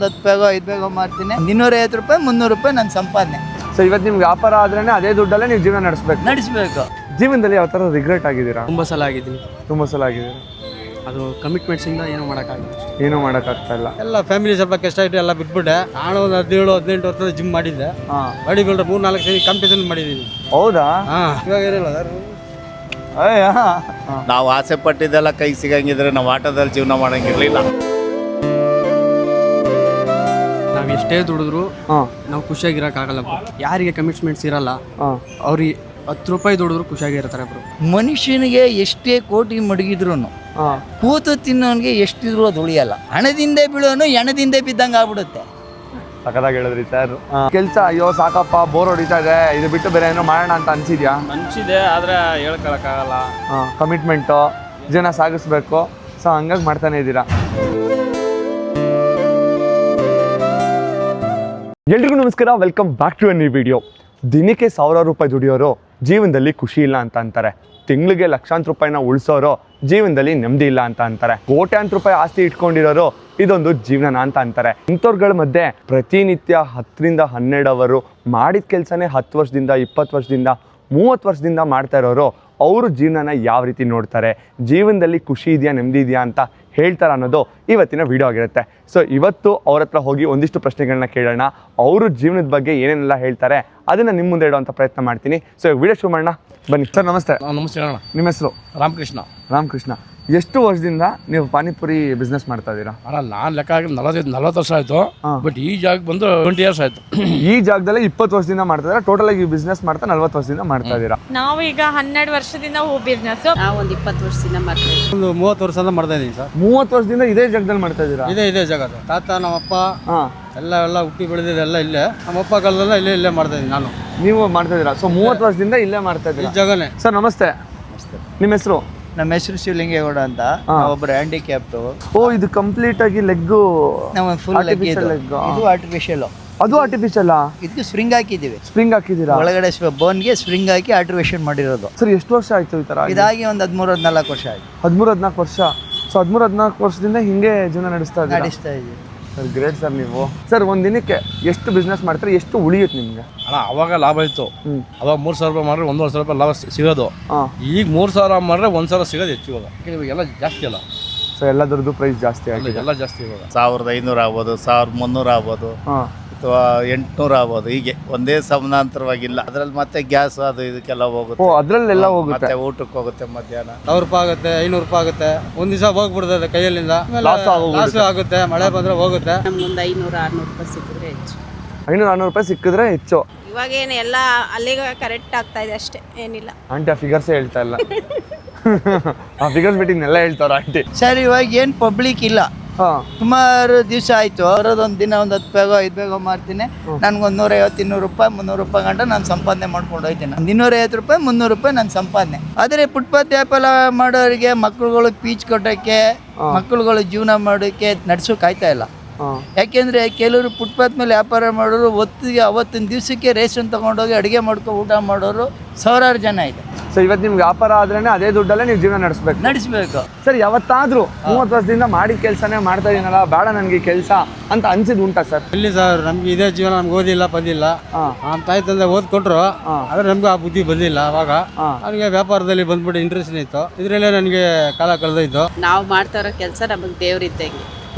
ಒಂದು 10 ಬೇಗೋ 5 ಬೇಗೋ ಮಾರ್ತೀನಿ. 250 ರೂಪಾಯಿ 300 ರೂಪಾಯಿ ನನ್ನ ಸಂಪಾದನೆ. ಸೊ ಇವತ್ತು ನಿಮ್ಗೆ ವ್ಯಾಪಾರ ಆದ್ರೇನೆ ಅದೇ ದುಡ್ಡಲ್ಲೇ ನೀವು ಜೀವನ ನಡೆಸಬೇಕು. ಜೀವನದಲ್ಲಿ ಯಾವ ಥರ ರಿಗ್ರೆಟ್ ಆಗಿದ್ದೀರಾ? ತುಂಬ ಸಲ ಆಗಿದ್ದೀನಿ. ತುಂಬ ಸಲ ಆಗಿದ್ದೀರಾ? ಅದು ಕಮಿಟ್ಮೆಂಟ್ಸಿಂದ ಏನೂ ಮಾಡೋಕ್ಕಾಗಿಲ್ಲ. ಏನೂ ಮಾಡೋಕ್ಕಾಗ್ತಾ ಇಲ್ಲ. ಎಲ್ಲ ಫ್ಯಾಮಿಲಿ ಸ್ವಲ್ಪ ಕಷ್ಟ ಆಯಿತು, ಎಲ್ಲ ಬಿಟ್ಬಿಟ್ಟೆ. ನಾನು ಒಂದು 17-18 ವರ್ಷದ ಜಿಮ್ ಮಾಡಿದ್ದೆ. ಬಾಡಿ ಬಿಲ್ಡರ್ 3-4 ಸರಿ ಕಾಂಪಿಟೇಷನ್ ಮಾಡಿದ್ದೀನಿ. ಹೌದಾ? ಇವಾಗ ಏನಿಲ್ಲ ಸರ್. ನಾವು ಆಸೆ ಪಟ್ಟಿದ್ದೆಲ್ಲ ಕೈ ಸಿಗಂಗಿದ್ರೆ ನಾವು ಆಟೋದಲ್ಲಿ ಜೀವನ ಮಾಡಂಗಿರ್ಲಿಲ್ಲ. ನಾವು ಎಷ್ಟೇ ದುಡಿದ್ರು ನಾವು ಖುಷಿಯಾಗಿರೋಕ್ಕಾಗಲ್ಲ. ಯಾರಿಗೆ ಕಮಿಟ್ಮೆಂಟ್ಸ್ ಇರಲ್ಲ ಅವ್ರಿಗೆ 10 ರೂಪಾಯಿ ದುಡಿದ್ರು ಖುಷಿಯಾಗಿರ್ತಾರೆ ಬ್ರೋ. ಮನುಷ್ಯನಿಗೆ ಎಷ್ಟೇ ಕೋಟಿ ಮಡಗಿದ್ರು ಕೂತು ತಿನ್ನೋನಿಗೆ ಎಷ್ಟಿದ್ರು ಅದು ಉಳಿಯಲ್ಲ. ಹಣದಿಂದೇ ಬೀಳೋನು ಹೆಣದಿಂದೇ ಬಿದ್ದಂಗೆ ಆಗ್ಬಿಡುತ್ತೆ. ಸಖತ್ತಾಗಿ ಹೇಳಿದ್ರಿ ಸರ್. ಕೆಲಸ ಅಯ್ಯೋ ಸಾಕಪ್ಪ ಬೋರ್ ಹೊಡಿತಾ ಇದೆ, ಇದು ಬಿಟ್ಟು ಬೇರೆ ಏನೋ ಮಾಡೋಣ ಅಂತ ಅನ್ಸಿದ್ಯಾ? ಅನ್ಸಿದೆ, ಆದ್ರೆ ಹೇಳ್ಕೊಳಕ್ಕಾಗಲ್ಲ. ಕಮಿಟ್ಮೆಂಟು ಜನ ಸಾಗಿಸ್ಬೇಕು. ಸೊ ಹಂಗಾಗಿ ಮಾಡ್ತಾನೆ ಇದ್ದೀರಾ. ಎಲ್ರಿಗೂ ನಮಸ್ಕಾರ, welcome back to a new video. ದಿನಕ್ಕೆ 1000 ರೂಪಾಯಿ ದುಡಿಯೋರು ಜೀವನದಲ್ಲಿ ಖುಷಿ ಇಲ್ಲ ಅಂತ ಅಂತಾರೆ. ತಿಂಗಳಿಗೆ ಲಕ್ಷಾಂತರ ರೂಪಾಯಿನ ಉಳಿಸೋರು ಜೀವನದಲ್ಲಿ ನೆಮ್ಮದಿ ಇಲ್ಲ ಅಂತ ಅಂತಾರೆ. ಕೋಟ್ಯಾಂತರ ರೂಪಾಯಿ ಆಸ್ತಿ ಇಟ್ಕೊಂಡಿರೋರು ಇದೊಂದು ಜೀವನ ಅಂತ ಅಂತಾರೆ. ಇಂಥವ್ರಗಳ ಮಧ್ಯೆ ಪ್ರತಿನಿತ್ಯ 10ರಿಂದ 12 ಅವರು ಮಾಡಿದ ಕೆಲಸನೇ 10 ವರ್ಷದಿಂದ 20 ವರ್ಷದಿಂದ 30 ವರ್ಷದಿಂದ ಮಾಡ್ತಾ ಇರೋರು ಅವರು ಜೀವನನ ಯಾವ ರೀತಿ ನೋಡ್ತಾರೆ, ಜೀವನದಲ್ಲಿ ಖುಷಿ ಇದೆಯಾ ನೆಮ್ಮದಿ ಇದೆಯಾ ಅಂತ ಹೇಳ್ತಾರೆ ಅನ್ನೋದು ಇವತ್ತಿನ ವಿಡಿಯೋ ಆಗಿರುತ್ತೆ. ಸೊ ಇವತ್ತು ಅವ್ರ ಹತ್ರ ಹೋಗಿ ಒಂದಿಷ್ಟು ಪ್ರಶ್ನೆಗಳನ್ನ ಕೇಳೋಣ. ಅವರು ಜೀವನದ ಬಗ್ಗೆ ಏನೇನೆಲ್ಲ ಹೇಳ್ತಾರೆ ಅದನ್ನು ನಿಮ್ಮ ಮುಂದೆ ಇಡುವಂಥ ಪ್ರಯತ್ನ ಮಾಡ್ತೀನಿ. ಸೊ ವಿಡಿಯೋ ಶುರು ಮಾಡೋಣ ಬನ್ನಿ. ಸರ್ ನಮಸ್ತೆ. ನಮಸ್ತೆ ಅಣ್ಣ. ನಿಮ್ಮ ಹೆಸರು? ರಾಮಕೃಷ್ಣ. ರಾಮಕೃಷ್ಣ. ಎಷ್ಟು ವರ್ಷದಿಂದ ನೀವು ಪಾನಿಪುರಿ ಬಿಸ್ನೆಸ್ ಮಾಡ್ತಾ ಇದ್ದೀರಾ? ಅಣ್ಣ ನಾನು ಲೆಕ್ಕ ಹಾಕಿ 40 ವರ್ಷ ಆಯ್ತು. ಬಟ್ ಈ ಜಾಗಕ್ಕೆ ಬಂದು 20 ಇಯರ್ಸ್ ಆಯ್ತು. ಈ ಜಾಗದಲ್ಲಿ 20 ವರ್ಷದಿಂದ ಮಾಡ್ತಾ ಇದ್ದೀರಾ? ಟೋಟಲ್ ಆಗಿ ಬಿಸ್ನೆಸ್ ಮಾಡ್ತಾ 40 ವರ್ಷದಿಂದ ಮಾಡ್ತಾ ಇದ್ದೀರಾ? ನಾವು ಈಗ 12 ವರ್ಷದಿಂದ ಹೂ ಬಿಸ್ನೆಸ್. ನಾವು ಒಂದು 20 ವರ್ಷದಿಂದ ಮಾಡ್ತಾ ಇದ್ದೀವಿ. ಒಂದು 30 ವರ್ಷದಿಂದ ಮಾಡ್ತಾ ಇದ್ದೀನಿ ಸರ್. 30 ವರ್ಷದಿಂದ ಇದೇ ಜಾಗದಲ್ಲಿ ಮಾಡ್ತಾ ಇದ್ದೀರಾ? ಇದೇ ಜಾಗ ಸರ್. ತಾತ ನಮ್ಮಪ್ಪ ಎಲ್ಲ ಹುಟ್ಟಿ ಬೆಳೆದಿದ್ದೆಲ್ಲ ಇಲ್ಲೇ. ನಮ್ಮಪ್ಪ ಕಾಲದಲ್ಲ ಇಲ್ಲೇ ಮಾಡ್ತಾ ಇದ್ದೀನಿ ನಾನು. ನೀವು ಮಾಡ್ತಾ ಇದ್ದೀರಾ? ಸೊ 30 ವರ್ಷದಿಂದ ಇಲ್ಲೇ ಮಾಡ್ತಾ ಈ ಇದ್ದೀರಾ? ಜಾಗನೇ. ಸರ್ ನಮಸ್ತೆ. ನಿಮ್ಮ ಹೆಸರು? ನಮ್ಮ ಹೆಸರು ಶಿವಲಿಂಗೇಗೌಡ ಅಂತ. ಒಬ್ಬರು ಹ್ಯಾಂಡಿಕ್ಯಾಪ್ಟು. ಓ, ಇದು ಕಂಪ್ಲೀಟ್ ಆಗಿ ಲೆಗ್ಗು ನಮ್ಮ ಫುಲ್ ಲೆಗ್ ಇದು. leg. ಇದು ಆರ್ಟಿಫಿಷಿಯಲ್. ಅದು ಆರ್ಟಿಫಿಷಿಯಲ್? ಇದಕ್ಕೆ ಸ್ಪ್ರಿಂಗ್ ಹಾಕಿದ್ದೀವಿ. ಸ್ಪ್ರಿಂಗ್ ಹಾಕಿದ್ದೀರಾ? ಒಳಗಡೆ ಬೋನ್ಗೆ ಸ್ಪ್ರಿಂಗ್ ಹಾಕಿ ಆರ್ಟಿಫಿಷಿಯಲ್ ಮಾಡಿರೋದು. ಸರ್ ಎಷ್ಟು ವರ್ಷ ಆಯ್ತು ಈ ತರ? ಇದಾಗಿ ಒಂದು 13-14 ವರ್ಷ ಆಯ್ತು. 13-14 ವರ್ಷ. ಸೊ 13-14 ವರ್ಷದಿಂದ ಹಿಂಗೆ ಜೀವನ ನಡೆಸ್ತಾ ಇದ್ದೀರಾ? ನಡೆಸ್ತಾ ಇದ್ದೀವಿ. ಸರ್ ಗ್ರೇಟ್ ಸರ್ ನೀವು. ಸರ್ ಒಂದು ದಿನಕ್ಕೆ ಎಷ್ಟು ಬಿಸ್ನೆಸ್ ಮಾಡ್ತಾರೆ, ಎಷ್ಟು ಉಳಿಯುತ್ತೆ ನಿಮ್ಗೆ? ಅಣ್ಣ ಅವಾಗ ಲಾಭ ಇತ್ತು. ಅವಾಗ 3,000 ರೂಪಾಯಿ ಮಾಡಿದ್ರೆ 1,50,000 ರೂಪಾಯಿ ಲಾಭ ಸಿಗೋದು. ಈಗ 3,000 ಮಾಡಿದ್ರೆ 1,000 ಸಿಗೋದು ಹೆಚ್ಚು. ಇವಾಗ ಎಲ್ಲ ಜಾಸ್ತಿ ಅಲ್ಲ. ಸೊ ಎಲ್ಲದರದ್ದು ಪ್ರೈಸ್ ಜಾಸ್ತಿ ಆಗಿದೆ. ಎಲ್ಲ ಜಾಸ್ತಿ ಇವಾಗ 1,500 ಆಗ್ಬೋದು, 1,300 ಆಗ್ಬೋದು, ಅಥವಾ 800 ಆಗ್ಬೋದು. ಹೀಗೆ ಒಂದೇ ಸಮಾನಾಂತರವಾಗಿಲ್ಲ. ಅದ್ರಲ್ಲಿ ಮತ್ತೆ ಗ್ಯಾಸ್ ಅದು ಇದಕ್ಕೆಲ್ಲ ಹೋಗುತ್ತೆ. ಓ, ಅದ್ರಲ್ಲೆಲ್ಲ ಹೋಗುತ್ತೆ. ಮತ್ತೆ ಊಟಕ್ಕೆ ಹೋಗುತ್ತೆ. ಮಧ್ಯಾಹ್ನ 1,000 ರೂಪಾಯಿ ಆಗುತ್ತೆ, 500 ರೂಪಾಯಿ ಆಗುತ್ತೆ. ಒಂದ್ ದಿವಸ ಹೋಗ್ಬಿಡ್ತದೆ ಕೈಯಲ್ಲಿಂದ. ಲಾಸ್ ಆಗುತ್ತೆ, ಮಳೆ ಬಂದ್ರೆ ಹೋಗುತ್ತೆ. ನಮ್ಗೊಂದು 500-600 ರೂಪಾಯಿ ಸಿಕ್ಕಿದ್ರೆ ಹೆಚ್ಚು. 500-600 ರೂಪಾಯಿ ಸಿಕ್ಕಿದ್ರೆ ಹೆಚ್ಚು. ಇವಾಗೇನು ಎಲ್ಲ ಅಲ್ಲಿಗೆ ಕರೆಕ್ಟ್ ಆಗ್ತಾ ಇದೆ ಅಷ್ಟೇ, ಏನಿಲ್ಲ. ಆಂಟಿ ಆ ಫಿಗರ್ಸೇ ಹೇಳ್ತಾ ಇಲ್ಲ. ಆ ಫಿಗರ್ಸ್ ಬಿಟ್ಟಿನೆಲ್ಲ ಹೇಳ್ತಾರ ಆಂಟಿ. ಸರ್ ಇವಾಗ ಏನು ಪಬ್ಲಿಕ್ ಇಲ್ಲ. ಸುಮಾರು ದಿವಸ ಆಯ್ತು. ಬರೋದೊಂದು ದಿನ ಒಂದು 10 ಬೇಗೋ 5 ಬೇಗೋ ಮಾರ್ತೀನಿ. ನನ್ಗೊಂದು 150-200 ರೂಪಾಯಿ 300 ರೂಪಾಯಿ ಗಂಟ ನಾನು ಸಂಪಾದನೆ ಮಾಡ್ಕೊಂಡು ಹೋಗ್ತೀನಿ. 250 ರೂಪಾಯಿ 300 ರೂಪಾಯಿ ನನ್ನ ಸಂಪಾದನೆ. ಆದರೆ ಫುಟ್ಪಾತ್ ವ್ಯಾಪಾರ ಮಾಡೋರಿಗೆ ಮಕ್ಕಳುಗಳು ಪೀಚ್ ಕೊಟ್ಟೋಕ್ಕೆ, ಮಕ್ಕಳುಗಳು ಜೀವನ ಮಾಡೋಕ್ಕೆ ನಡ್ಸೋಕೆ ಆಯ್ತಾ ಇಲ್ಲ. ಯಾಕೆಂದರೆ ಕೆಲವರು ಫುಟ್ಪಾತ್ ಮೇಲೆ ವ್ಯಾಪಾರ ಮಾಡೋರು ಅವತ್ತಿನ ದಿವಸಕ್ಕೆ ರೇಷನ್ ತೊಗೊಂಡೋಗಿ ಅಡುಗೆ ಮಾಡ್ಕೊಂಡು ಊಟ ಮಾಡೋರು ಸಾವಿರಾರು ಜನ ಇದೆ. ಸೊ ಇವತ್ತು ನಿಮ್ಗೆ ವ್ಯಾಪಾರ ಆದ್ರೇನೆ ಅದೇ ದುಡ್ಡಲ್ಲೇ ನೀವು ಜೀವನ ನಡೆಸಬೇಕು. ಸರ್ ಯಾವತ್ತಾದ್ರೂ 30 ವರ್ಷದಿಂದ ಮಾಡಿದ ಕೆಲಸನೇ ಮಾಡ್ತಾ ಇದೀನಲ್ಲ, ಬೇಡ ನನಗೆ ಕೆಲಸ ಅಂತ ಅನ್ಸಿದ್ ಉಂಟಾ ಸರ್? ಇಲ್ಲಿ ಸರ್ ನಮ್ಗೆ ಇದೇ ಜೀವನ, ನಮ್ಗೆ ಓದಿಲ್ಲ ಬಂದಿಲ್ಲ. ನಮ್ಮ ತಾಯಿ ತಂದೆ ಓದ್ಕೊಟ್ರು, ಆದ್ರೆ ನಮ್ಗೆ ಆ ಬುದ್ಧಿ ಬಂದಿಲ್ಲ. ಅವಾಗ ನನಗೆ ವ್ಯಾಪಾರದಲ್ಲಿ ಬಂದ್ಬಿಟ್ಟು ಇಂಟ್ರೆಸ್ಟ್ ಇತ್ತು. ಇದ್ರಲ್ಲೇ ನನಗೆ ಕಾಲ ಕಳೆದೋಯ್ತು. ನಾವು ಮಾಡ್ತಾ ಇರೋ ಕೆಲಸ ನಮಗೆ ದೇವ್ರಿದ್ದಂಗೆ.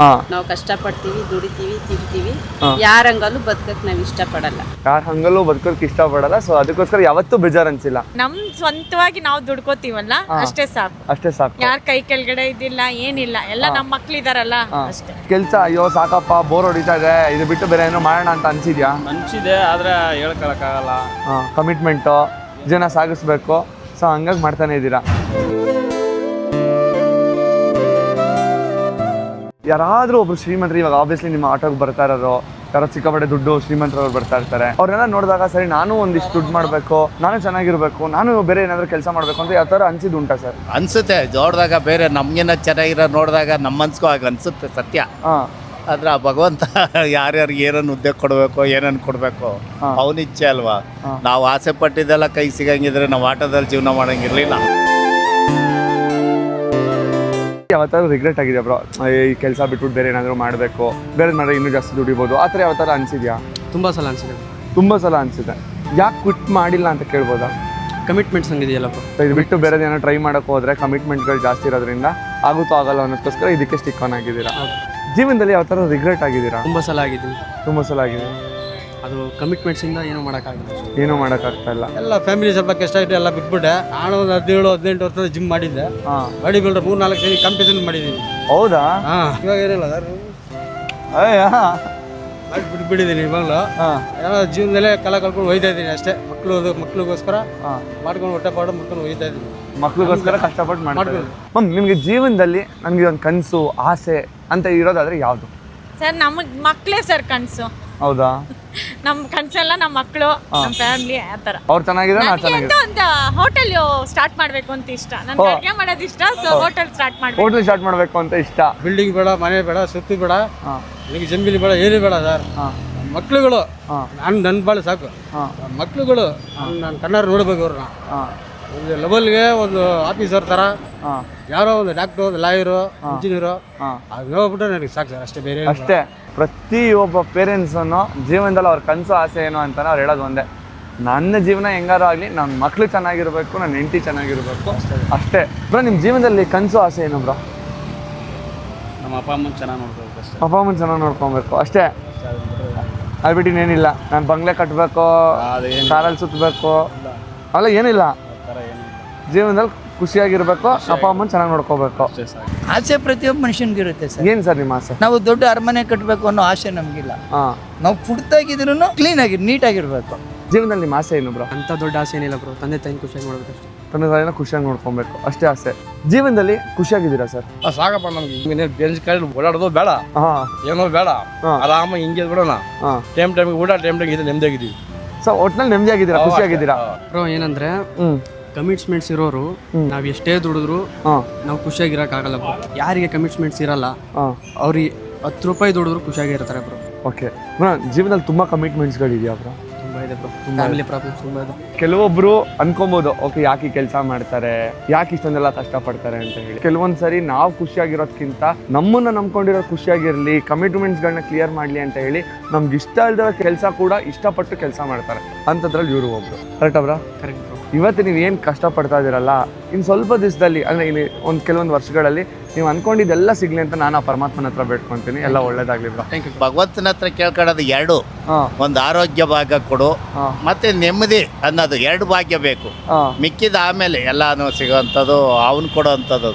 ನಾವು ಕಷ್ಟಪಡ್ತೀವಿ, ದುಡಿತೀವಿ, ತಿಂತೀವಿ. ಯಾರ ಹಂಗಲ್ಲೂ ಬದುಕಕ್ ನಾವ್ ಇಷ್ಟಪಡಲ್ಲ. ಯಾರ ಹಂಗಲ್ಲೂ ಬದುಕೋಕ್ ಇಷ್ಟಪಡಲ್ಲ. ಸೊ ಅದಕ್ಕೋಸ್ಕರ ಯಾವತ್ತೂ ಬೇಜಾರು ಅನ್ಸಿಲ್ಲ. ನಮ್ ಸ್ವಂತವಾಗಿ ನಾವು ದುಡ್ಕೋತೀವಲ್ಲ ಅಷ್ಟೇ ಸಾಕು. ಯಾರ ಕೈ ಕೆಳಗಡೆ ಇದಿಲ್ಲ, ಏನಿಲ್ಲ. ಎಲ್ಲ ನಮ್ಮ ಮಕ್ಳಿದಾರಲ್ಲ ಅಷ್ಟೇ. ಕೆಲಸ ಅಯ್ಯೋ ಸಾಕಪ್ಪ ಬೋರ್ ಹೊಡಿತಾ ಇದೆ, ಇದು ಬಿಟ್ಟು ಬೇರೆ ಏನೋ ಮಾಡೋಣ ಅಂತ ಅನ್ಸಿದ್ಯಾ? ಅನ್ಸಿದೆ, ಆದ್ರೆ ಹೇಳ್ಕೊಳಕ್ಕಾಗಲ್ಲ. ಕಮಿಟ್ಮೆಂಟು ಜನ ಸಾಗಿಸ್ಬೇಕು. ಸೊ ಹಂಗಾಗಿ ಮಾಡ್ತಾನೆ ಇದ್ದೀರಾ. ಯಾರಾದ್ರೂ ಒಬ್ರು ಶ್ರೀಮಂತರು, ಇವಾಗ ಆಬ್ವಿಯಸ್ಲಿ ನಿಮ್ಮ ಆಟೋಗೆ ಬರ್ತಾ ಇರೋರು ಯಾರೋ ಸಿಕ್ಕಾಪಟ್ಟೆ ದುಡ್ಡು ಶ್ರೀಮಂತರವ್ರು ಬರ್ತಾ ಇರ್ತಾರೆ. ಅವ್ರನ್ನೆಲ್ಲ ನೋಡಿದಾಗ ಸರಿ ನಾನು ಒಂದಿಷ್ಟು ದುಡ್ಡು ಮಾಡಬೇಕು, ನಾನು ಚೆನ್ನಾಗಿರ್ಬೇಕು, ನಾನು ಬೇರೆ ಏನಾದರೂ ಕೆಲಸ ಮಾಡಬೇಕು ಅಂತ ಯಾವ ಥರ ಅನ್ಸಿದ್ದು ಉಂಟಾ ಸರ್? ಅನ್ಸುತ್ತೆ. ನೋಡಿದಾಗ ಬೇರೆ ನಮ್ಗೇನ ಚೆನ್ನಾಗಿರೋ ನೋಡಿದಾಗ ನಮ್ಮ ಮನ್ಸ್ಗೂ ಆಗ ಅನ್ಸುತ್ತೆ, ಸತ್ಯ. ಆದ್ರೆ ಆ ಭಗವಂತ ಯಾರ್ಯಾರಿಗೆ ಏನನ್ನು ಉದ್ಯೋಗ ಕೊಡಬೇಕು, ಏನನ್ನು ಕೊಡಬೇಕು ಅವನ ಇಚ್ಛೆ ಅಲ್ವಾ. ನಾವು ಆಸೆ ಪಟ್ಟಿದ್ದೆಲ್ಲ ಕೈ ಸಿಗಂಗಿದ್ರೆ ನಾವು ಆಟೋದಲ್ಲಿ ಜೀವನ ಮಾಡಂಗಿರ್ಲಿಲ್ಲ. ಯಾವತ್ತಾರು ರಿಗ್ರೆಟ್ ಆಗಿದೆ ಬ್ರೋ, ಈ ಕೆಲಸ ಬಿಟ್ಬಿಟ್ಟು ಬೇರೆ ಏನಾದರೂ ಮಾಡಬೇಕು, ಬೇರೆ ಮಾಡಿದ್ರೆ ಇನ್ನೂ ಜಾಸ್ತಿ ದುಡಿಬೋದು, ಆ ಥರ ಯಾವ ಥರ ಅನಿಸಿದ್ಯಾ? ತುಂಬ ಸಲ ಅನಿಸಿದೆ. ತುಂಬ ಸಲ ಅನಿಸಿದೆ. ಯಾಕೆ ಕ್ವಿಟ್ ಮಾಡಿಲ್ಲ ಅಂತ ಕೇಳ್ಬೋದಾ? Commitments ಹಂಗಿದೆಯಲ್ಲ bro. ಇದು ಬಿಟ್ಟು ಬೇರೆ ಏನೋ ಟ್ರೈ ಮಾಡೋಕ್ಕೆ ಹೋದರೆ ಕಮಿಟ್ಮೆಂಟ್ಗಳು ಜಾಸ್ತಿ ಇರೋದ್ರಿಂದ ಆಗುತ್ತೋ ಆಗಲ್ಲ ಅನ್ನೋದಕ್ಕೋಸ್ಕರ ಇದಕ್ಕೆ ಸ್ಟಿಕ್ ಆನ್ ಆಗಿದ್ದೀರಾ. ಜೀವನದಲ್ಲಿ ಯಾವ ಥರ ರಿಗ್ರೆಟ್ ಆಗಿದ್ದೀರಾ? ತುಂಬ ಸಲ ಆಗಿದ್ದೀನಿ. ತುಂಬ ಸಲ ಆಗಿದೆ. ಅದು ಕಮಿಟ್ಮೆಂಟ್ಸಿಂದ ಏನೂ ಮಾಡೋಕ್ಕಾಗಲ್ಲ. ಏನೂ ಮಾಡೋಕ್ಕಾಗ್ತಾ ಇಲ್ಲ. ಎಲ್ಲ ಫ್ಯಾಮಿಲಿ ಸ್ವಲ್ಪ ಕಷ್ಟ ಆಯಿತು, ಎಲ್ಲ ಬಿಟ್ಬಿಟ್ಟೆ. ನಾನು ಒಂದು 17-18 ವರ್ಷದ ಜಿಮ್ ಮಾಡಿದ್ದೆ. ಬಾಡಿ ಬಿಲ್ಡರ್ 3-4 ಸರಿ ಕಾಂಪಿಟೇಷನ್ ಮಾಡಿದ್ದೀನಿ. ಹೌದಾ? ಇವಾಗ ಏನಿಲ್ಲ ಸರ್, ಬಿಟ್ಬಿಟ್ಟಿದ್ದೀನಿ ಇವಾಗಲೂ. ಏನೋ ಜೀವನದಲ್ಲೇ ಕಾಲ ಕಳ್ಕೊಂಡು ಹೋಯ್ತಾ ಇದ್ದೀನಿ ಅಷ್ಟೇ. ಮಕ್ಳಿಗೋಸ್ಕರ ಮಾಡ್ಕೊಂಡು ಹೊಟ್ಟೆಪಾಡು ಮಾಡ್ಕೊಂಡು ಹೋಯ್ತಾ ಇದ್ದೀನಿ. ಮಕ್ಳಿಗೋಸ್ಕರ ಕಷ್ಟಪಟ್ಟು ಮಾಡ್ಬೋದು. ಮ್ಯಾಮ್, ನಿಮಗೆ ಜೀವನದಲ್ಲಿ ನನಗೆ ಒಂದು ಕನಸು ಆಸೆ ಅಂತ ಇರೋದಾದ್ರೆ ಯಾವುದು? ಸರ್ ನಮಗೆ ಮಕ್ಕಳೇ ಸರ್ ಕನಸು. ಹೌದಾ? ನಮ್ಮ ಕನಸೆಲ್ಲ ನಮ್ಮ ಮಕ್ಕಳು, ನಮ್ಮ ಫ್ಯಾಮಿಲಿ ಆ ಥರ. ಅವ್ರು ಚೆನ್ನಾಗಿದ್ರೆ ನಾ ಚೆನ್ನಾಗಿದೆ. ಒಂದು ಹೋಟೆಲ್ ಸ್ಟಾರ್ಟ್ ಮಾಡಬೇಕು ಅಂತ ಇಷ್ಟ. ನನಗೆ ಅಡುಗೆ ಮಾಡೋದು ಇಷ್ಟ, ಸೊ ಹೋಟೆಲ್ ಸ್ಟಾರ್ಟ್ ಮಾಡಬೇಕು. ಹೋಟೆಲ್ ಸ್ಟಾರ್ಟ್ ಮಾಡಬೇಕು ಅಂತ ಇಷ್ಟ. ಬಿಲ್ಡಿಂಗ್ ಬೇಡ, ಮನೆ ಬೇಡ, ಸುತ್ತು ಬೇಡ, ನನಗೆ ಜಂಬಿಲಿ ಬೇಡ, ಏನು ಬೇಡ ಸರ್. ಮಕ್ಳುಗಳು ನನ್ನ ಬಾಳೆ ಸಾಕು. ಮಕ್ಳುಗಳು ನಾನು ಕಣ್ಣಾರು ನೋಡ್ಬೇಕು ಅವ್ರನ್ನ. ಒಂದು ಲೆವೆಲ್ಗೆ ಒಂದು ಆಫೀಸರ್ ಥರ, ಯಾರೋ ಒಂದು ಡಾಕ್ಟ್ರು, ಒಂದು ಲಾಯರು, ಇಂಜಿನಿಯರು, ಅದು ನೋಡ್ಬಿಟ್ರೆ ನನಗೆ ಸಾಕು ಸರ್, ಅಷ್ಟೇ. ಬೇರೆ ಅಷ್ಟೇ. ಪ್ರತಿಯೊಬ್ಬ ಪೇರೆಂಟ್ಸನ್ನು ಜೀವನದಲ್ಲಿ ಅವ್ರ ಕನಸು ಆಸೆ ಏನು ಅಂತಾನೆ ಅವ್ರು ಹೇಳೋದು ಒಂದೇ, ನನ್ನ ಜೀವನ ಹೆಂಗಾರು ಆಗಲಿ ನನ್ನ ಮಕ್ಳು ಚೆನ್ನಾಗಿರ್ಬೇಕು, ನನ್ನ ಹೆಂಡತಿ ಚೆನ್ನಾಗಿರ್ಬೇಕು, ಅಷ್ಟೇ. ಬ್ರೋ, ನಿಮ್ಮ ಜೀವನದಲ್ಲಿ ಕನಸು ಆಸೆ ಏನು ಬ್ರೋ? ನಮ್ಮ ಅಪ್ಪ ಅಮ್ಮನ ಚೆನ್ನಾಗಿ ನೋಡ್ಕೋಬೇಕು ಅಷ್ಟೇ. ಅಪ್ಪ ಅಮ್ಮನ ಚೆನ್ನಾಗಿ ನೋಡ್ಕೊಬೇಕು ಅಷ್ಟೇ. ಅದು ಬಿಟ್ಟು ಇನ್ನೇನಿಲ್ಲ. ನಾನು ಬಂಗ್ಲೆ ಕಟ್ಟಬೇಕು, ಕಾರಲ್ಲಿ ಸುತ್ತಬೇಕು, ಅವೆಲ್ಲ ಏನಿಲ್ಲ. ಜೀವನದಲ್ಲಿ ಖುಷಿಯಾಗಿರ್ಬೇಕು, ಅಪ್ಪ ಅಮ್ಮನ ಚೆನ್ನಾಗಿ ನೋಡ್ಕೋಬೇಕು. ಆಸೆ ಪ್ರತಿಯೊಬ್ಬ ಮನುಷ್ಯನಿಗಿರುತ್ತೆ ಸರ್. ಏನು ಸರ್ ನಿಮ್ಮ ಆಸೆ? ನಾವು ದೊಡ್ಡ ಅರಮನೆ ಕಟ್ಟಬೇಕು ಅನ್ನೋ ಆಸೆ ನಮಗಿಲ್ಲ. ನಾವು ಫುಡ್ತಾಗಿದ್ರು ಕ್ಲೀನಾಗಿ ನೀಟಾಗಿರ್ಬೇಕು. ಜೀವನದಲ್ಲಿ ನಿಮ್ಮ ಆಸೆ ಏನು ಬ್ರೋ? ಅಂಥ ದೊಡ್ಡ ಆಸೆ ಏನಿಲ್ಲ ಬ್ರೋ. ತಂದೆ ತಾಯಿನ ಖುಷಿಯಾಗಿ ನೋಡ್ಬೇಕು ಅಷ್ಟೇ. ತಂದೆ ತಾಯಿನ ಖುಷಿಯಾಗಿ ನೋಡ್ಕೊಬೇಕು ಅಷ್ಟೇ ಆಸೆ. ಜೀವನದಲ್ಲಿ ಖುಷಿಯಾಗಿದ್ದೀರಾ ಸರ್? ಸಾಕಪ್ಪ ನಮ್ಗೆ. ಬೆಂಚ್ ಕಾಯಲ್ಲಿ ಓಡಾಡೋದು ಬೇಡ, ಏನೋ ಬೇಡ, ಆರಾಮ ಹಿಂಗೆ ಬಿಡೋಣ. ಟೈಮ್ಗೆ ಊಟ, ಟೈಮ್ಗೆ ಇದು ನೆಮ್ಮದಿಯಾಗಿದ್ದೀವಿ. ಸೊ ಒಟ್ಟಿನಲ್ಲಿ ನೆಮ್ಮದಿಯಾಗಿದ್ದೀರಾ, ಖುಷಿಯಾಗಿದ್ದೀರಾ? ಬ್ರೋ, ಏನಂದ್ರೆ ಕಮಿಟ್ಮೆಂಟ್ಸ್ ಇರೋರು ನಾವ್ ಎಷ್ಟೇ ದುಡಿದ್ರು ನಾವು ಖುಷಿಯಾಗಿರಕ್ಕಾಗಲ್ಲ ಬ್ರೋ. ಯಾರಿಗೆ ಕಮಿಟ್ಮೆಂಟ್ಸ್ ಇರಲ್ಲ ಅವ್ರಿಗೆ 10 ರೂಪಾಯಿ ದುಡಿದ್ರು ಖುಷಿಯಾಗಿರ್ತಾರೆ ಬ್ರೋ. ಓಕೆ ಬ್ರೋ, ಜೀವನದಲ್ಲಿ ತುಂಬ ಕಮಿಟ್ಮೆಂಟ್ಸ್ಗಳಿದೆಯಾ ಬ್ರೋ? ತುಂಬ ಇದೆ ಬ್ರೋ. ಫ್ಯಾಮಿಲಿ ಪ್ರಾಬ್ಲಮ್ಸ್ ತುಂಬ ಇದೆ. ಕೆಲವೊಬ್ರು ಅನ್ಕೊಬೋದು, ಓಕೆ ಯಾಕೆ ಕೆಲಸ ಮಾಡ್ತಾರೆ, ಯಾಕೆ ಇಷ್ಟೊಂದೆಲ್ಲ ಕಷ್ಟಪಡ್ತಾರೆ ಅಂತ ಹೇಳಿ. ಕೆಲವೊಂದು ಸರಿ ನಾವು ಖುಷಿಯಾಗಿರೋದ್ಕಿಂತ ನಮ್ಮನ್ನ ನಂಬ್ಕೊಂಡಿರೋ ಖುಷಿಯಾಗಿರಲಿ, ಕಮಿಟ್ಮೆಂಟ್ಸ್ಗಳನ್ನ ಕ್ಲಿಯರ್ ಮಾಡಲಿ ಅಂತ ಹೇಳಿ ನಮ್ಗೆ ಇಷ್ಟ ಇಲ್ದಿರೋ ಕೆಲಸ ಕೂಡ ಇಷ್ಟಪಟ್ಟು ಕೆಲಸ ಮಾಡ್ತಾರೆ. ಅಂಥದ್ರಲ್ಲಿ ಇವರು ಒಬ್ರು. ಕರೆಕ್ಟಾ ಬ್ರೋ? Correct bro. ಇವತ್ತು ನೀವು ಏನು ಕಷ್ಟಪಡ್ತಾ ಇದ್ದೀರಲ್ಲ, ಇನ್ನು ಸ್ವಲ್ಪ ದಿವಸದಲ್ಲಿ ಅಂದರೆ ಇನ್ನು ಕೆಲವೊಂದು ವರ್ಷಗಳಲ್ಲಿ ನೀವು ಅನ್ಕೊಂಡಿದ್ದೆಲ್ಲ ಸಿಗ್ಲಿ ಅಂತ ನಾನು ಆ ಪರಮಾತ್ಮನ ಹತ್ರ ಬೇಡ್ಕೊತೀನಿ. ಎಲ್ಲ ಒಳ್ಳೇದಾಗ್ಲಿ ಬ್ರೋ. Thank you. ಭಗವಂತನ ಹತ್ರ ಕೇಳ್ಕೊಳ್ಳೋದು ಎರಡು, ಒಂದು ಆರೋಗ್ಯ ಭಾಗ್ಯ ಕೊಡು, ಮತ್ತೆ ನೆಮ್ಮದಿ ಅನ್ನೋದು 2 ಭಾಗ್ಯ ಬೇಕು. ಮಿಕ್ಕಿದ ಆಮೇಲೆ ಎಲ್ಲಾನು ಸಿಗೋವಂಥದ್ದು ಅವನು ಕೊಡೋ ಅಂಥದ್ದು.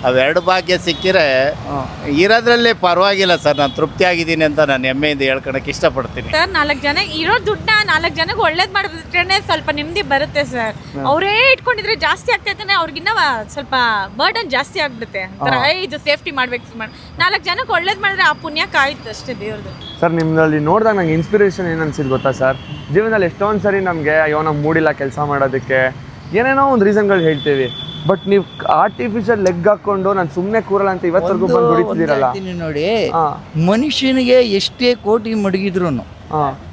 ಅವೆರಡು ಭಾಗ್ಯ ಸಿಕ್ಕಿದ್ರೆ ಇರೋದ್ರಲ್ಲೇ ಪರವಾಗಿಲ್ಲ ಸರ್. ನಾನು ತೃಪ್ತಿ ಆಗಿದ್ದೀನಿ ಅಂತ ನಾನು ಹೆಮ್ಮೆಯಿಂದ ಹೇಳ್ಕೊಳಕ್ಕೆ ಇಷ್ಟಪಡ್ತೀನಿ ಸರ್. 4 ಜನ ಇರೋ ದುಡ್ಡ 4 ಜನಕ್ಕೆ ಒಳ್ಳೇದ್ ಮಾಡಿಬಿಟ್ರೆ ಸ್ವಲ್ಪ ನೆಮ್ಮದಿ ಬರುತ್ತೆ ಸರ್. ಅವರೇ ಇಟ್ಕೊಂಡಿದ್ರೆ ಜಾಸ್ತಿ ಆಗ್ತೈತೆ, ಅವ್ರಿಗಿನ್ನ ಸ್ವಲ್ಪ ಬರ್ಡನ್ ಜಾಸ್ತಿ ಆಗ್ಬಿಡುತ್ತೆ. ಇದು ಸೇಫ್ಟಿ ಮಾಡ್ಬೇಕು. 4 ಜನಕ್ಕೆ ಒಳ್ಳೇದ್ ಮಾಡಿದ್ರೆ ಆ ಪುಣ್ಯ ಕಾಯ್ತು ಅಷ್ಟೇ ದೇವ್ರದ್ದು. ಸರ್, ನಿಮ್ಮಲ್ಲಿ ನೋಡಿದಾಗ ನಂಗೆ ಇನ್ಸ್ಪಿರೇಷನ್ ಏನು ಅನ್ಸಿದ್ದು ಗೊತ್ತಾ ಸರ್? ಜೀವನದಲ್ಲಿ ಎಷ್ಟೊಂದು ಸರಿ ನಮಗೆ ಅಯ್ಯೋ ನಮ್ಗೆ ಮೂಡಿಲ್ಲ ಕೆಲಸ ಮಾಡೋದಕ್ಕೆ, ಏನೇನೋ ಒಂದು ರೀಸನ್ಗಳು ಹೇಳ್ತೀವಿ. ಬಟ್ ನೀವು ಆರ್ಟಿಫಿಷಿಯಲ್ ಲೆಗ್ ಹಾಕೊಂಡು ನಾನು ಸುಮ್ಮನೆ ಕೂರಲ್ಲ ಅಂತ ಇವತ್ತರೆಗೂ ಬಂದು ದುಡಿತಿದ್ದೀರಲ್ಲ ನೋಡಿ. ಮನುಷ್ಯನಿಗೆ ಎಷ್ಟೇ ಕೋಟಿ ಮಡಗಿದ್ರು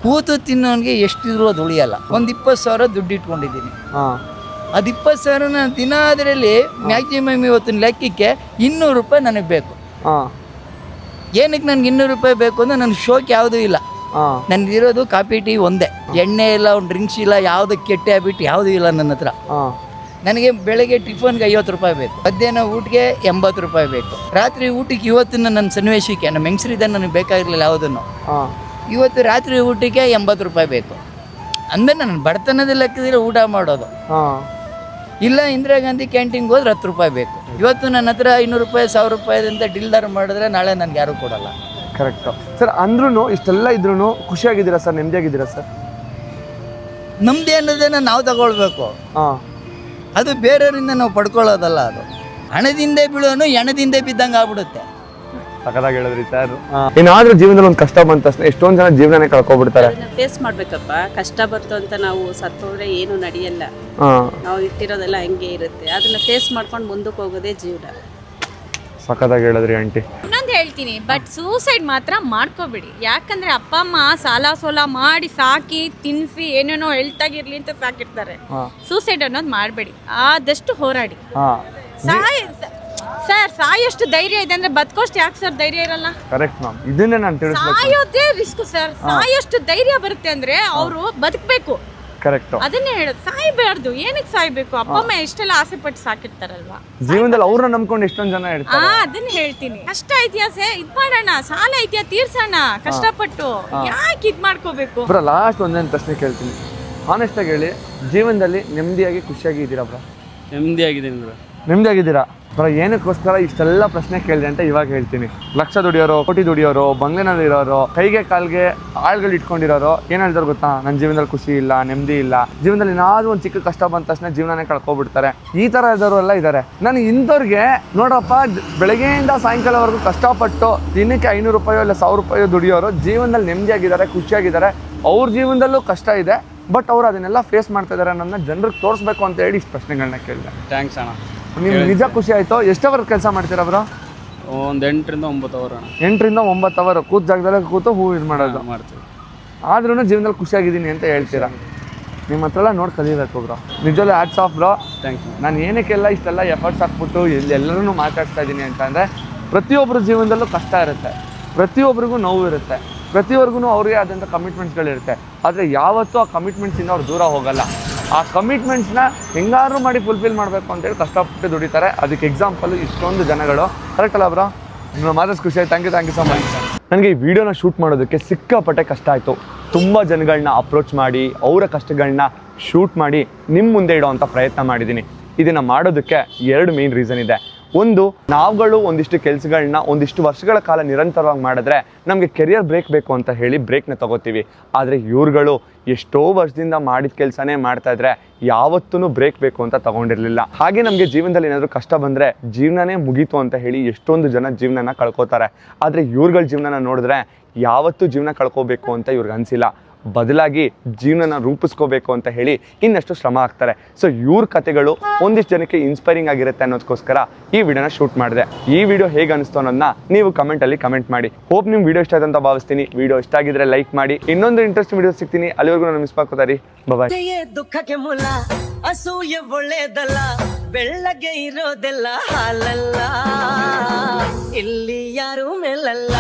ಕೂತು ತಿನ್ನೋನ್ಗೆ ಎಷ್ಟಿದ್ರು ಅದು ಉಳಿಯಲ್ಲ. ಒಂದು 20,000 ದುಡ್ಡು ಇಟ್ಕೊಂಡಿದ್ದೀನಿ. ಅದು 20,000 ನಾನು ದಿನ ಅದರಲ್ಲಿ ಮ್ಯಾಕ್ಸಿಮಮ್ ಇವತ್ತಿನ ಲೆಕ್ಕಕ್ಕೆ 200 ರೂಪಾಯಿ ನನಗೆ ಬೇಕು. ಏನಕ್ಕೆ ನನಗೆ 200 ರೂಪಾಯಿ ಬೇಕು ಅಂದ್ರೆ ನನ್ನ ಶೋಕ್ ಯಾವುದೂ ಇಲ್ಲ. ನನಗಿರೋದು ಕಾಫಿ ಟೀ ಒಂದೇ, ಎಣ್ಣೆ ಇಲ್ಲ, ಒಂದು ಡ್ರಿಂಕ್ಸ್ ಇಲ್ಲ, ಯಾವುದು ಕೆಟ್ಟ ಹ್ಯಾಬಿಟ್ ಯಾವುದೂ ಇಲ್ಲ ನನ್ನ ಹತ್ರ. ನನಗೆ ಬೆಳಗ್ಗೆ ಟಿಫನ್ಗೆ 50 ರೂಪಾಯಿ ಬೇಕು, ಮಧ್ಯಾಹ್ನ ಊಟಕ್ಕೆ 80 ರೂಪಾಯಿ ಬೇಕು, ರಾತ್ರಿ ಊಟಕ್ಕೆ ಇವತ್ತಿನ ನನ್ನ ಸನ್ನಿವೇಶಕ್ಕೆ ನಮ್ಮ ಹೆಂಗಸರಿದ್ದ ನನಗೆ ಬೇಕಾಗಿರಲಿಲ್ಲ ಯಾವುದನ್ನು. ಇವತ್ತು ರಾತ್ರಿ ಊಟಕ್ಕೆ 80 ರೂಪಾಯಿ ಬೇಕು ಅಂದರೆ ನನ್ನ ಬಡತನದ ಲೆಕ್ಕದಲ್ಲಿ ಊಟ ಮಾಡೋದು. ಇಲ್ಲ ಇಂದಿರಾ ಗಾಂಧಿ ಕ್ಯಾಂಟೀನ್ಗೆ ಹೋದ್ರೆ 10 ರೂಪಾಯಿ ಬೇಕು. ಇವತ್ತು ನನ್ನ ಹತ್ರ 500 ರೂಪಾಯಿ 1000 ರೂಪಾಯಿದಿಂದ ಡಿಲ್ಡರ್ ಮಾಡಿದ್ರೆ ನಾಳೆ ನನಗೆ ಯಾರೂ ಕೊಡಲ್ಲ. Correct sir. ಅಂದ್ರೂ ಇಷ್ಟೆಲ್ಲ ಇದ್ರೂ ಖುಷಿಯಾಗಿದ್ದೀರಾ ಸರ್? ನೆಮ್ಮದಿಯಾಗಿದ್ದೀರಾ ಸರ್? ನಮ್ಮದೇ ಅನ್ನೋದನ್ನು ನಾವು ತಗೊಳ್ಬೇಕು. ಅದು ಬೇರೆಯವರಿಂದ ನಾವು ಪಡ್ಕೊಳ್ಳೋದಲ್ಲ. ಅದು ಹಣದಿಂದೇ ಬೀಳೋನು ಹೆಣದಿಂದೇ ಬಿದ್ದಂಗೆ ಆಗ್ಬಿಡುತ್ತೆ. ಸಖತ್ತಾಗಿ ಹೇಳಿದ್ರಿ ಸರ್. ಏನಾದ್ರೂ ಜೀವನದಲ್ಲಿ ಒಂದು ಕಷ್ಟ ಬಂದ ತಕ್ಷಣ ಎಷ್ಟೊಂದು ಜನ ಜೀವನನೇ ಕಳ್ಕೊಬಿಡ್ತಾರೆ. ಫೇಸ್ ಮಾಡ್ಬೇಕಪ್ಪ. ಕಷ್ಟ ಬಂತು ಅಂತ ನಾವು ಸತ್ತೋದ್ರೆ ಏನು ನಡೆಯಲ್ಲ. ನಾವು ಇಟ್ಟಿರೋದೆಲ್ಲ ಹಂಗೆ ಇರುತ್ತೆ. ಅದನ್ನ ಫೇಸ್ ಮಾಡ್ಕೊಂಡು ಮುಂದಕ್ಕೆ ಹೋಗೋದೇ ಜೀವನ. ಸಖತ್ತಾಗಿ ಹೇಳಿದ್ರಿ ಆಂಟಿ. ಇನ್ನೊಂದು ಹೇಳ್ತೀನಿ, ಬಟ್ ಸೂಸೈಡ್ ಮಾತ್ರ ಮಾಡ್ಕೋಬೇಡಿ. ಯಾಕಂದ್ರೆ ಅಪ್ಪ ಅಮ್ಮ ಸಾಲ ಸೋಲ ಮಾಡಿ ಸಾಕಿ ತಿನ್ಸಿ ಏನೇನೋ ಹೆಲ್ತ್ ಆಗಿರ್ಲಿ ಅಂತ ಸಾಕಿರ್ತಾರೆ. ಸೂಸೈಡ್ ಅನ್ನೋದು ಮಾಡಬೇಡಿ. ಆದಷ್ಟು ಹೋರಾಡಿ. ಸರ್ ಸಾಯೋಷ್ಟು ಧೈರ್ಯ ಇದೆ ಅಂದ್ರೆ ಬದುಕೋಷ್ಟು ಯಾಕೆ ಸರ್ ಧೈರ್ಯ ಇರಲ್ಲ? ಕರೆಕ್ಟ್ ಮ್ಯಾಮ್, ಇದನ್ನೇ ನಾನು ತಿಳಿಸ್ಬೇಕು. ಸಾಯೋದೇ ರಿಸ್ಕ್ ಸರ್. ಸಾಯೋಷ್ಟು ಧೈರ್ಯ ಬರುತ್ತೆ ಅಂದ್ರೆ ಅವರು ಬದುಕಬೇಕು. ಕರೆಕ್ಟ್, ಅದನ್ನೇ ಹೇಳೋದು. ಸಾಯ್ಬಾರ್ದು. ಏನಕ್ಕೆ ಸಾಯ್ಬೇಕು? ಅಪ್ಪ ಅಮ್ಮ ಎಷ್ಟೆಲ್ಲ ಆಸೆ ಪಟ್ಟು ಸಾಕಿರ್ತಾರಲ್ವಾ. ಜೀವನದಲ್ಲಿ ಅವ್ರನ್ನ ನಂಬ್ಕೊಂಡು ಎಷ್ಟೊಂದು ಜನ ಇರ್ತಾರೆ. ಅದನ್ನ ಹೇಳ್ತೀನಿ. ಕಷ್ಟ ಐತಿಯಾ ಇದ್ ಮಾಡೋಣ, ಸಾಲ ಐತಿಯಾ ತೀರ್ಸೋಣ ಕಷ್ಟಪಟ್ಟು. ಯಾಕೆ ಇದ್ ಮಾಡ್ಕೋಬೇಕು? ಬ್ರೋ ಲಾಸ್ಟ್ ಒಂದೇನು ಪ್ರಶ್ನೆ ಕೇಳ್ತೀನಿ, ಆನೆಸ್ಟ್ ಆಗಿ ಹೇಳಿ, ಜೀವನದಲ್ಲಿ ನೆಮ್ಮದಿಯಾಗಿ ಖುಷಿಯಾಗಿ ಇದ್ದೀರಾ ಬ್ರೋ? ನೆಮ್ಮದಿಯಾಗಿದ್ದೀನಿ ಬ್ರೋ. ನೆಮ್ಮದಿಯಾಗಿದ್ದೀರಾ ಬ್ರೋ? ಏನಕ್ಕೋಸ್ಕರ ಇಷ್ಟೆಲ್ಲ ಪ್ರಶ್ನೆ ಕೇಳಿದೆ ಅಂತ ಇವಾಗ ಹೇಳ್ತೀನಿ. ಲಕ್ಷ ದುಡಿಯೋರು, ಕೋಟಿ ದುಡಿಯೋರು, ಬಂಗ್ಲೆನಲ್ಲಿ ಇರೋರು, ಕೈಗೆ ಕಾಲ್ಗೆ ಆಳ್ಗಳು ಇಟ್ಕೊಂಡಿರೋರು ಏನ್ ಹೇಳ್ತಾರೆ ಗೊತ್ತಾ? ನನ್ನ ಜೀವನದಲ್ಲಿ ಖುಷಿ ಇಲ್ಲ, ನೆಮ್ಮದಿ ಇಲ್ಲ, ಜೀವನದಲ್ಲಿ ಏನಾದ್ರೂ ಒಂದು ಚಿಕ್ಕ ಕಷ್ಟ ಬಂದ ತಕ್ಷಣ ಜೀವನನೇ ಕಳ್ಕೊಬಿಡ್ತಾರೆ. ಈ ತರ ಇರೋರು ಎಲ್ಲ ಇದ್ದಾರೆ. ನಾನು ಇಂಥವ್ರಿಗೆ ನೋಡಪ್ಪ, ಬೆಳಗ್ಗೆಯಿಂದ ಸಾಯಂಕಾಲವರೆಗೂ ಕಷ್ಟಪಟ್ಟು ದಿನಕ್ಕೆ 500 ರೂಪಾಯೋ ಇಲ್ಲ 1000 ರೂಪಾಯೋ ದುಡಿಯೋರು ಜೀವನದಲ್ಲಿ ನೆಮ್ಮದಿಯಾಗಿದ್ದಾರೆ, ಖುಷಿಯಾಗಿದ್ದಾರೆ. ಅವ್ರ ಜೀವನದಲ್ಲೂ ಕಷ್ಟ ಇದೆ, ಬಟ್ ಅವ್ರು ಅದನ್ನೆಲ್ಲ ಫೇಸ್ ಮಾಡ್ತಾ ಇದ್ದಾರೆ. ನನ್ನ ಜನರಿಗೆ ತೋರಿಸ್ಬೇಕು ಅಂತ ಹೇಳಿ ಇಷ್ಟು ಪ್ರಶ್ನೆಗಳನ್ನ ಕೇಳಿದೆ. ಥ್ಯಾಂಕ್ಸ್ ಅಣ್ಣ. ನಿಮ್ಗೆ ನಿಜ ಖುಷಿ ಆಯ್ತು. ಎಷ್ಟವರೆಗೆ ಕೆಲಸ ಮಾಡ್ತೀರಾ ಬ್ರೋ? ಒಂದು 8 ರಿಂದ 9 ಅವರ್ ಅಣ್ಣ. 8 ರಿಂದ 9 ಅವರ್ ಕೂತ್ ಜಾಗದಲ್ಲೇ ಕೂತು ಹೂ ಇದು ಮಾಡೋದು. ಮಾಡ್ತೀವಿ. ಆದ್ರೂ ಜೀವನದಲ್ಲಿ ಖುಷಿಯಾಗಿದ್ದೀನಿ ಅಂತ ಹೇಳ್ತೀರಾ. ನಿಮ್ಮ ಹತ್ರ ಎಲ್ಲ ನೋಡಿ ಕಲಿಬೇಕು ಬ್ರೋ. ನಿಜವಲ್ಲೂ hats off bro. Thank you. ನಾನು ಏನಕ್ಕೆಲ್ಲ ಇಷ್ಟೆಲ್ಲ ಎಫರ್ಟ್ಸ್ ಹಾಕ್ಬಿಟ್ಟು ಎಲ್ಲರೂ ಮಾತಾಡ್ತಾ ಇದ್ದೀನಿ ಅಂತಂದರೆ, ಪ್ರತಿಯೊಬ್ಬರ ಜೀವನದಲ್ಲೂ ಕಷ್ಟ ಇರುತ್ತೆ, ಪ್ರತಿಯೊಬ್ಬರಿಗೂ ನೋವು ಇರುತ್ತೆ, ಪ್ರತಿಯೊಬ್ಬರಿಗೂ ಅವ್ರಿಗೆ ಆದಂಥ ಕಮಿಟ್ಮೆಂಟ್ಸ್ಗಳಿರುತ್ತೆ. ಆದರೆ ಯಾವತ್ತೂ ಆ ಕಮಿಟ್ಮೆಂಟ್ಸಿಂದ ಅವ್ರು ದೂರ ಹೋಗಲ್ಲ. ಆ ಕಮಿಟ್ಮೆಂಟ್ಸ್ನ ಹೆಂಗಾದ್ರೂ ಮಾಡಿ ಫುಲ್ಫಿಲ್ ಮಾಡಬೇಕು ಅಂತೇಳಿ ಕಷ್ಟಪಟ್ಟು ದುಡಿತಾರೆ. ಅದಕ್ಕೆ ಎಕ್ಸಾಂಪಲ್ ಇಷ್ಟೊಂದು ಜನಗಳು. ಕರೆಕ್ಟ್ ಅಲ್ಲ ಬ್ರೋ? ನಿಮ್ಮ ಮಾತಾಡ್ಸ್ ಖುಷಿ ಆಯ್ತು. Thank you so much. ನನಗೆ ಈ ವಿಡಿಯೋನ ಶೂಟ್ ಮಾಡೋದಕ್ಕೆ ಸಿಕ್ಕಾಪಟ್ಟೆ ಕಷ್ಟ ಆಯಿತು. ತುಂಬ ಜನಗಳನ್ನ ಅಪ್ರೋಚ್ ಮಾಡಿ ಅವರ ಕಷ್ಟಗಳನ್ನ ಶೂಟ್ ಮಾಡಿ ನಿಮ್ಮ ಮುಂದೆ ಇಡೋವಂಥ ಪ್ರಯತ್ನ ಮಾಡಿದ್ದೀನಿ. ಇದನ್ನು ಮಾಡೋದಕ್ಕೆ 2 ಮೇನ್ ರೀಸನ್ ಇದೆ. ಒಂದು, ನಾವುಗಳು ಒಂದಿಷ್ಟು ಕೆಲಸಗಳನ್ನ ಒಂದಿಷ್ಟು ವರ್ಷಗಳ ಕಾಲ ನಿರಂತರವಾಗಿ ಮಾಡಿದ್ರೆ ನಮಗೆ ಕೆರಿಯರ್ ಬ್ರೇಕ್ ಬೇಕು ಅಂತ ಹೇಳಿ ಬ್ರೇಕ್ನ ತಗೋತೀವಿ. ಆದರೆ ಇವ್ರುಗಳು ಎಷ್ಟೋ ವರ್ಷದಿಂದ ಮಾಡಿದ ಕೆಲಸನೇ ಮಾಡ್ತಾ ಇದ್ರೆ ಯಾವತ್ತೂ ಬ್ರೇಕ್ ಬೇಕು ಅಂತ ತಗೊಂಡಿರಲಿಲ್ಲ. ಹಾಗೆ ನಮಗೆ ಜೀವನದಲ್ಲಿ ಏನಾದರೂ ಕಷ್ಟ ಬಂದರೆ ಜೀವನನೇ ಮುಗೀತು ಅಂತ ಹೇಳಿ ಎಷ್ಟೊಂದು ಜನ ಜೀವನನ ಕಳ್ಕೊತಾರೆ. ಆದರೆ ಇವ್ರುಗಳ ಜೀವನನ ನೋಡಿದ್ರೆ ಯಾವತ್ತೂ ಜೀವನ ಕಳ್ಕೋಬೇಕು ಅಂತ ಇವ್ರಿಗೆ ಅನಿಸಿಲ್ಲ. ಬದಲಾಗಿ ಜೀವನನ ರೂಪಿಸ್ಕೋಬೇಕು ಅಂತ ಹೇಳಿ ಇನ್ನಷ್ಟು ಶ್ರಮ ಆಗ್ತಾರೆ. ಸೊ ಇವ್ರ ಕಥೆಗಳು ಒಂದಿಷ್ಟು ಜನಕ್ಕೆ ಇನ್ಸ್ಪೈರಿಂಗ್ ಆಗಿರುತ್ತೆ ಅನ್ನೋದಕ್ಕೋಸ್ಕರ ಈ ವಿಡಿಯೋನ ಶೂಟ್ ಮಾಡಿದೆ. ಈ ವಿಡಿಯೋ ಹೇಗೆ ಅನಿಸ್ತು ಅನ್ನೋದನ್ನ ನೀವು ಕಮೆಂಟಲ್ಲಿ ಕಮೆಂಟ್ ಮಾಡಿ. ಹೋಪ್ ನಿಮ್ಗೆ ವಿಡಿಯೋ ಇಷ್ಟ ಆಯ್ತು ಅಂತ ಭಾವಿಸ್ತೀನಿ. ವಿಡಿಯೋ ಇಷ್ಟ ಆಗಿದ್ರೆ ಲೈಕ್ ಮಾಡಿ. ಇನ್ನೊಂದು ಇಂಟ್ರೆಸ್ಟ್ ವಿಡಿಯೋ ಸಿಗ್ತೀನಿ. ಅಲ್ಲಿವರೆಗೂ ನಾನು ಮಿಸ್ ಮಾಡ್ಕೋತಾರಿ. ಬಾಯ್. ದುಃಖಕ್ಕೆ ಮೂಲ ಅಸೂಯೆ ಒಳ್ಳೇದಲ್ಲ, ಬೆಳ್ಳಗೆ ಇರೋದೆಲ್ಲ ಹಾಲಲ್ಲ, ಇಲ್ಲಿ ಯಾರು ಮೇಲಲ್ಲ.